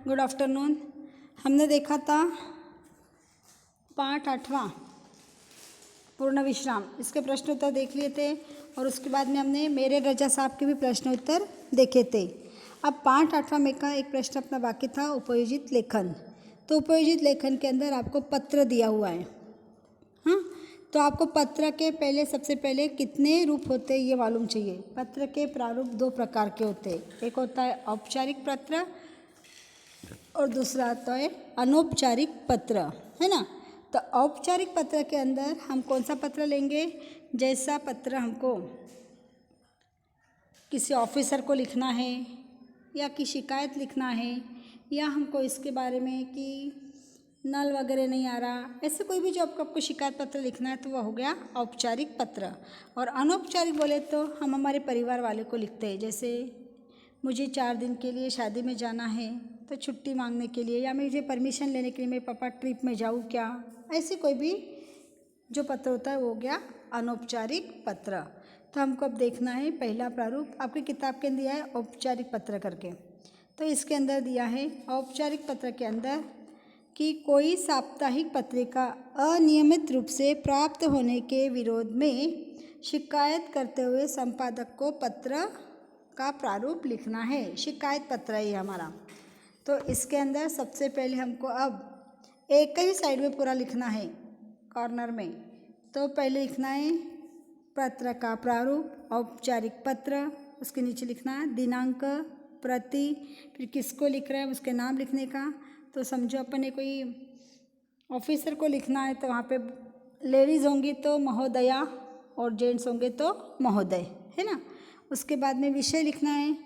Good afternoon. हमने देखा था पाठ 8वां पूर्ण विश्राम, इसके प्रश्न उत्तर देख लिए थे और उसके बाद में हमने मेरे रजा साहब के भी प्रश्न उत्तर देखे थे। अब पाठ 8वां में का एक प्रश्न अपना बाकी था, उपयोजित लेखन। तो उपयोजित लेखन के अंदर आपको पत्र दिया हुआ है। हाँ, तो आपको पत्र के पहले सबसे पहले कितने रूप होते हैं ये मालूम चाहिए। पत्र के प्रारूप दो प्रकार के होते हैं, एक होता है औपचारिक पत्र और दूसरा आता है अनौपचारिक पत्र, है ना। तो औपचारिक पत्र के अंदर हम कौन सा पत्र लेंगे, जैसा पत्र हमको किसी ऑफिसर को लिखना है या कि शिकायत लिखना है या हमको इसके बारे में कि नल वगैरह नहीं आ रहा, ऐसे कोई भी जो आपको शिकायत पत्र लिखना है तो वह हो गया औपचारिक पत्र। और अनौपचारिक बोले तो हम हमारे परिवार वाले को लिखते हैं, जैसे मुझे 4 दिन के लिए शादी में जाना है तो छुट्टी मांगने के लिए, या मुझे परमिशन लेने के लिए मेरे पापा ट्रिप में जाऊँ क्या, ऐसे कोई भी जो पत्र होता है वो हो गया अनौपचारिक पत्र। तो हमको अब देखना है पहला प्रारूप, आपकी किताब के अंदर दिया है औपचारिक पत्र करके। तो इसके अंदर दिया है औपचारिक पत्र के अंदर कि कोई साप्ताहिक पत्रिका अनियमित रूप से प्राप्त होने के विरोध में शिकायत करते हुए संपादक को पत्र का प्रारूप लिखना है। शिकायत पत्र है हमारा। तो इसके अंदर सबसे पहले हमको अब एक ही साइड में पूरा लिखना है, कॉर्नर में। तो पहले लिखना है पत्र का प्रारूप, औपचारिक पत्र, उसके नीचे लिखना है दिनांक, प्रति, फिर किसको लिख रहे हैं उसके नाम लिखने का। तो समझो अपन ने कोई ऑफिसर को लिखना है तो वहाँ पे लेडीज़ होंगी तो महोदया और जेंट्स होंगे तो महोदय, है ना। उसके बाद में विषय लिखना है,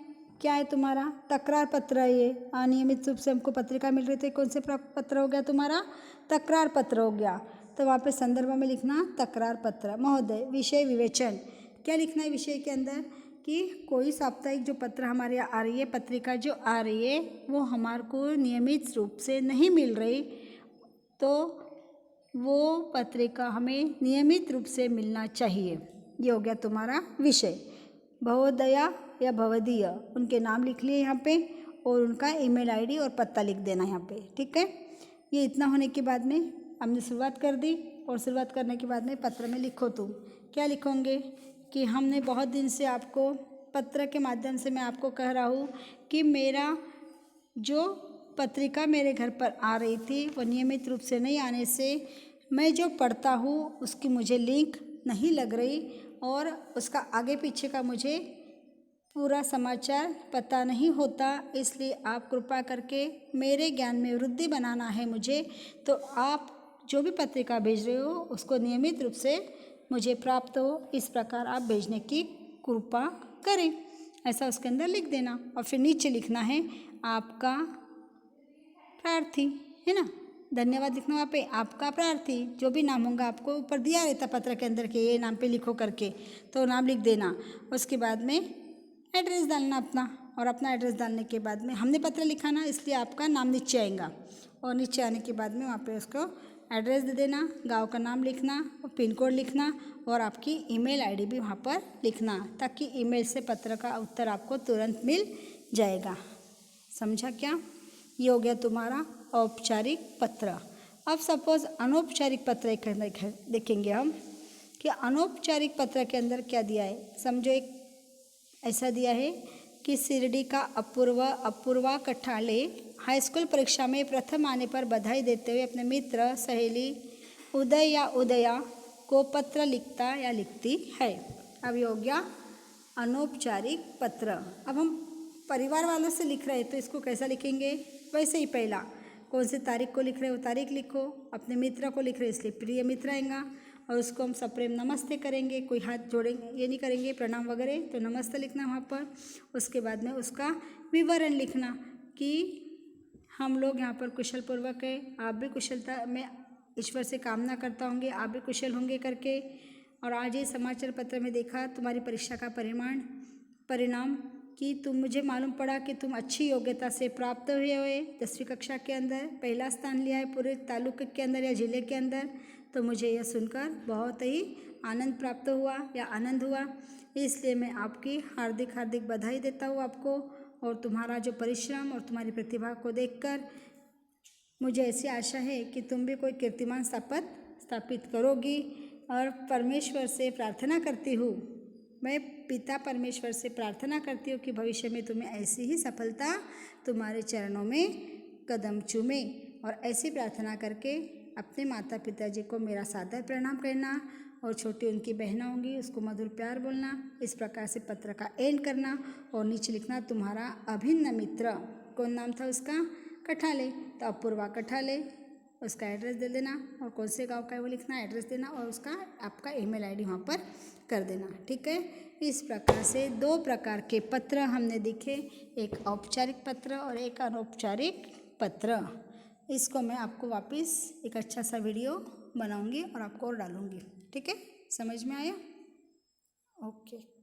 क्या है तुम्हारा तकरार पत्र है। ये अनियमित रूप से हमको पत्रिका मिल रही थी, कौन से पत्र हो गया तुम्हारा, तकरार पत्र हो गया। तो वहाँ पे संदर्भ में लिखना तकरार पत्र महोदय। विषय विवेचन, क्या लिखना है विषय के अंदर कि कोई साप्ताहिक जो पत्र हमारे यहाँ आ रही है, पत्रिका जो आ रही है वो हमारे को नियमित रूप से नहीं मिल रही, तो वो पत्रिका हमें नियमित रूप से मिलना चाहिए। ये हो गया तुम्हारा विषय। भवोदया या भवदीय, उनके नाम लिख लिए यहाँ पे और उनका ईमेल आईडी और पता लिख देना यहाँ पे, ठीक है। ये इतना होने के बाद में हमने शुरुआत कर दी और शुरुआत करने के बाद में पत्र में लिखो तुम क्या लिखोगे कि हमने बहुत दिन से आपको पत्र के माध्यम से मैं आपको कह रहा हूँ कि मेरा जो पत्रिका मेरे घर पर आ रही थी वो नियमित रूप से नहीं आने से मैं जो पढ़ता हूँ उसकी मुझे लिंक नहीं लग रही और उसका आगे पीछे का मुझे पूरा समाचार पता नहीं होता, इसलिए आप कृपा करके मेरे ज्ञान में वृद्धि बनाना है मुझे। तो आप जो भी पत्रिका भेज रहे हो उसको नियमित रूप से मुझे प्राप्त हो, इस प्रकार आप भेजने की कृपा करें, ऐसा उसके अंदर लिख देना। और फिर नीचे लिखना है आपका प्रार्थी, है ना। धन्यवाद लिखना वहाँ पे, आपका प्रार्थी, जो भी नाम होगा आपको ऊपर दिया रहता पत्र के अंदर के ये नाम पे लिखो करके, तो नाम लिख देना। उसके बाद में एड्रेस डालना अपना, और अपना एड्रेस डालने के बाद में हमने पत्र लिखा ना, इसलिए आपका नाम नीचे आएगा और नीचे आने के बाद में वहाँ पे उसको एड्रेस दे देना, गांव का नाम लिखना और पिन कोड लिखना और आपकी ईमेल आईडी भी वहाँ पर लिखना, ताकि ईमेल से पत्र का उत्तर आपको तुरंत मिल जाएगा। समझा क्या? ये हो गया तुम्हारा औपचारिक पत्र। अब सपोज अनौपचारिक पत्र के अंदर देखेंगे हम कि अनौपचारिक पत्र के अंदर क्या दिया है। समझो एक ऐसा दिया है कि शिरडी का अपूर्वा कठाले हाई स्कूल परीक्षा में प्रथम आने पर बधाई देते हुए अपने मित्र सहेली उदय या उदया को पत्र लिखता या लिखती है। अब ये हो गया अनौपचारिक पत्र। अब हम परिवार वालों से लिख रहे हैं तो इसको कैसा लिखेंगे, वैसे ही पहला कौन सी तारीख को लिख रहे हो तारीख लिखो, अपने मित्र को लिख रहे इसलिए प्रिय मित्र आएगा और उसको हम सप्रेम नमस्ते करेंगे, कोई हाथ जोड़ेंगे ये नहीं करेंगे प्रणाम वगैरह, तो नमस्ते लिखना वहाँ पर। उसके बाद में उसका विवरण लिखना कि हम लोग यहाँ पर कुशल पूर्वक है, आप भी कुशलता में ईश्वर से कामना करता होंगे आप भी कुशल होंगे करके। और आज ये समाचार पत्र में देखा तुम्हारी परीक्षा का परिणाम कि तुम मुझे मालूम पड़ा कि तुम अच्छी योग्यता से प्राप्त हुए हुए 10वीं कक्षा के अंदर पहला स्थान लिया है पूरे तालुके के अंदर या ज़िले के अंदर। तो मुझे यह सुनकर बहुत ही आनंद प्राप्त हुआ या आनंद हुआ, इसलिए मैं आपकी हार्दिक हार्दिक बधाई देता हूँ आपको और तुम्हारा जो परिश्रम और तुम्हारी प्रतिभा को देखकर मुझे ऐसी आशा है कि तुम भी कोई कीर्तिमान स्थापित करोगी। और परमेश्वर से प्रार्थना करती हूँ, मैं पिता परमेश्वर से प्रार्थना करती हूँ कि भविष्य में तुम्हें ऐसी ही सफलता तुम्हारे चरणों में कदम चूमे। और ऐसी प्रार्थना करके अपने माता पिताजी को मेरा सादर प्रणाम करना और छोटी उनकी बहनें होंगी उसको मधुर प्यार बोलना। इस प्रकार से पत्र का एंड करना और नीचे लिखना तुम्हारा अभिन्न मित्र। कौन नाम था उसका? कठाले। तो अपूर्वा कठाले, उसका एड्रेस दे देना और कौन से गांव का है वो लिखना, एड्रेस देना और उसका आपका ईमेल आईडी वहाँ पर कर देना। ठीक है। इस प्रकार से 2 प्रकार के पत्र हमने दिखे, एक औपचारिक पत्र और एक अनौपचारिक पत्र। इसको मैं आपको वापस एक अच्छा सा वीडियो बनाऊंगी और आपको और डालूंगी। ठीक है, समझ में आया? ओके।